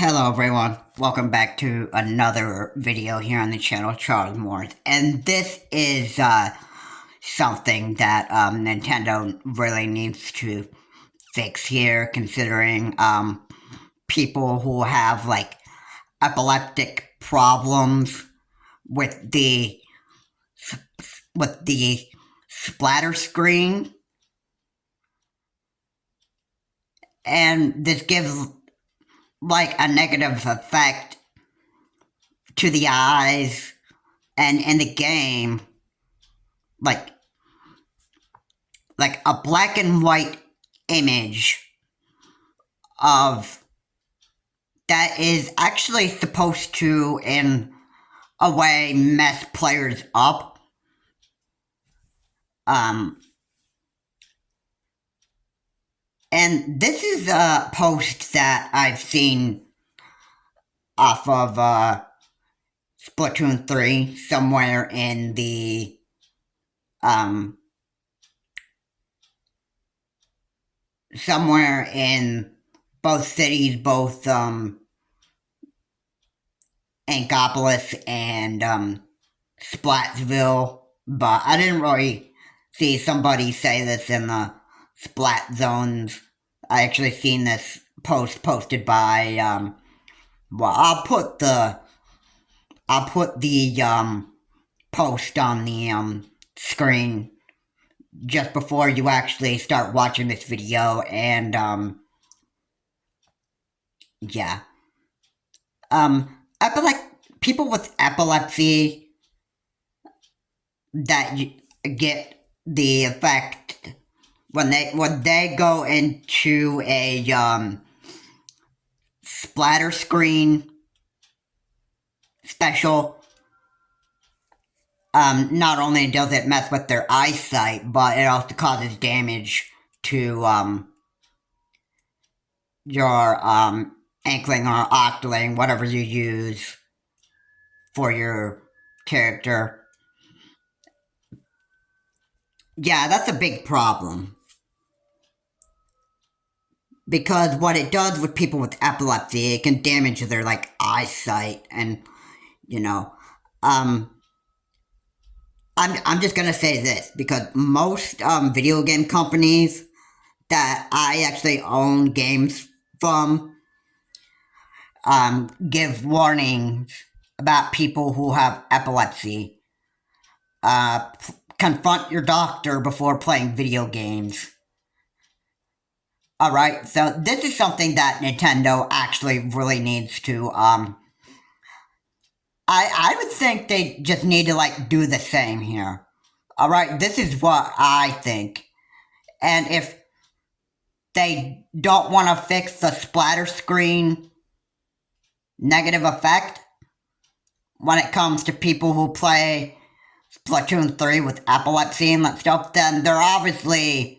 Hello everyone, welcome back to another video here on the channel, Charles Morris, and this is something that Nintendo really needs to fix here, considering people who have like epileptic problems with the splatter screen, and this gives like a negative effect to the eyes and in the game, like a black and white image of that is actually supposed to in a way mess players up. um and this is a post that I've seen off of Splatoon 3 um somewhere in both cities, both Ankopolis and Splatsville, but I didn't really see somebody say this in the Splat zones. I actually seen this post posted by well, I'll put the post on the screen just before you actually start watching this video, and yeah. People with epilepsy that get the effect when they go into a splatter screen special. Not only does it mess with their eyesight, but it also causes damage to your ankling or octling, whatever you use for your character. Yeah, that's a big problem. Because what it does with people with epilepsy, it can damage their like eyesight, and you know, I'm just gonna say this because most video game companies that I actually own games from give warnings about people who have epilepsy. Confront your doctor before playing video games. Alright, so this is something that Nintendo actually really needs to, I would think they just need to, like, do the same here. Alright, this is what I think. And if they don't want to fix the splatter screen negative effect when it comes to people who play Splatoon 3 with epilepsy and that stuff, then they're obviously...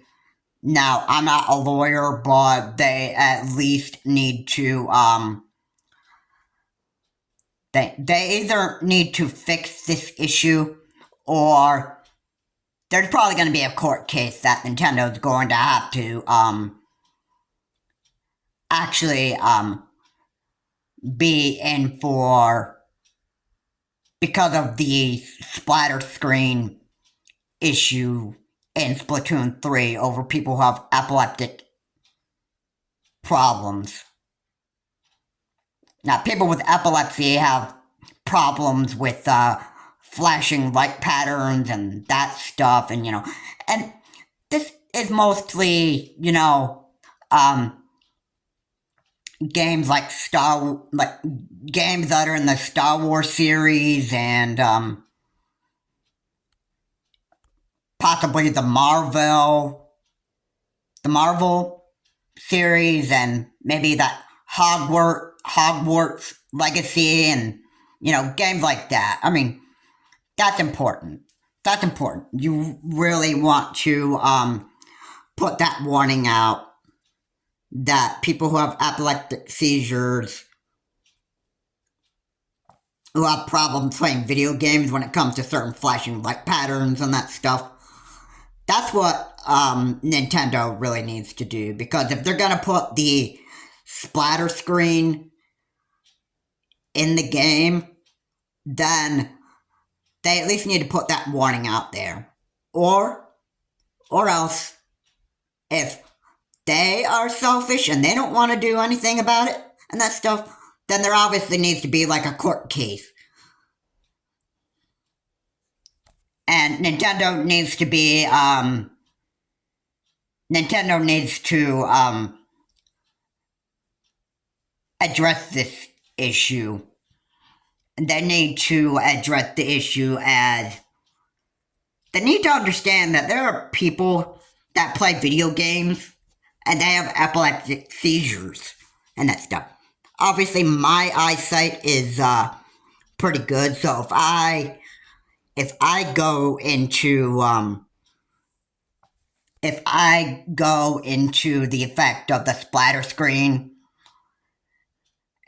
Now, I'm not a lawyer, but they at least need to, they either need to fix this issue, or there's probably going to be a court case that Nintendo's going to have to, actually, be in for, because of the splatter screen issue in Splatoon 3 over people who have epileptic problems. Now, people with epilepsy have problems with flashing light patterns and that stuff, and and this is mostly, games like games that are in the Star Wars series, and possibly the Marvel series, and maybe that Hogwarts Legacy, and games like that. I mean, that's important. That's important. You really want to put that warning out that people who have epileptic seizures, who have problems playing video games when it comes to certain flashing light patterns and that stuff, that's what Nintendo really needs to do. Because if they're gonna put the splatter screen in the game, then they at least need to put that warning out there. Or else, if they are selfish and they don't want to do anything about it and that stuff, then there obviously needs to be like a court case. And Nintendo needs to be, Nintendo needs to, address this issue. They need to address the issue as they need to understand that there are people that play video games and they have epileptic seizures and that stuff. Obviously, my eyesight is pretty good, so if I go into the effect of the splatter screen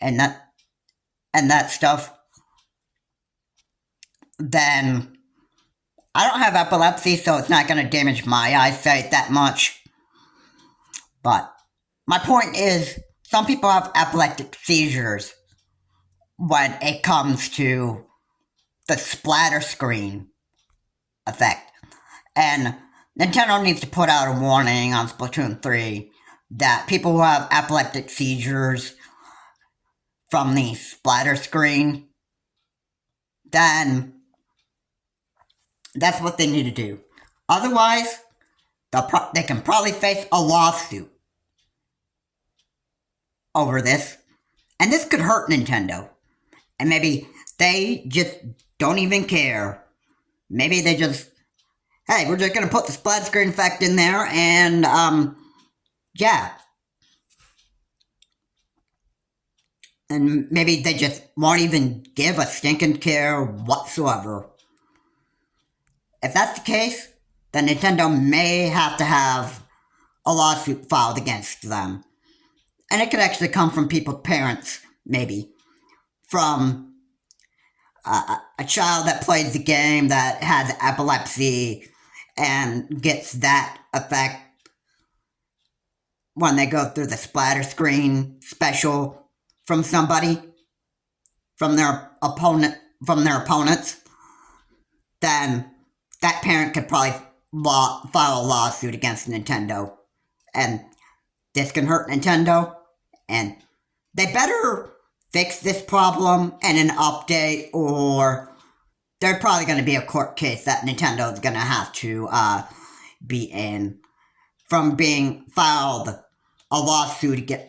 and that stuff, then I don't have epilepsy, so it's not going to damage my eyesight that much. But my point is, some people have epileptic seizures when it comes to the splatter screen effect. And Nintendo needs to put out a warning on Splatoon 3 that people who have epileptic seizures from the splatter screen, then that's what they need to do. Otherwise, they can probably face a lawsuit over this. And this could hurt Nintendo. And maybe they just don't even care. Maybe they just, hey, we're just going to put the splatter screen effect in there and, yeah. And maybe they just won't even give a stinking care whatsoever. If that's the case, then Nintendo may have to have a lawsuit filed against them. And it could actually come from people's parents, maybe. From a child that plays the game that has epilepsy and gets that effect when they go through the splatter screen special from somebody, from their opponents, then that parent could probably file a lawsuit against Nintendo. And this can hurt Nintendo. And they better fix this problem in an update, or there's probably going to be a court case that Nintendo is going to have to be in from being filed a lawsuit against,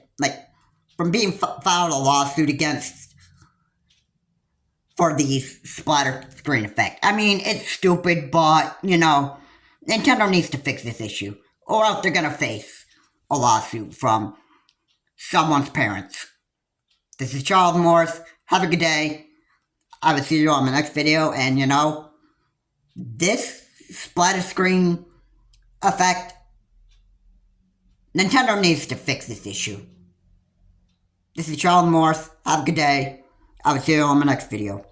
for the splatter screen effect. I mean, it's stupid, but, Nintendo needs to fix this issue, or else they're going to face a lawsuit from someone's parents. This is Charles Morris. Have a good day. I will see you on my next video, and this splatter screen effect, Nintendo needs to fix this issue. This is Charles Morris. Have a good day. I will see you on my next video.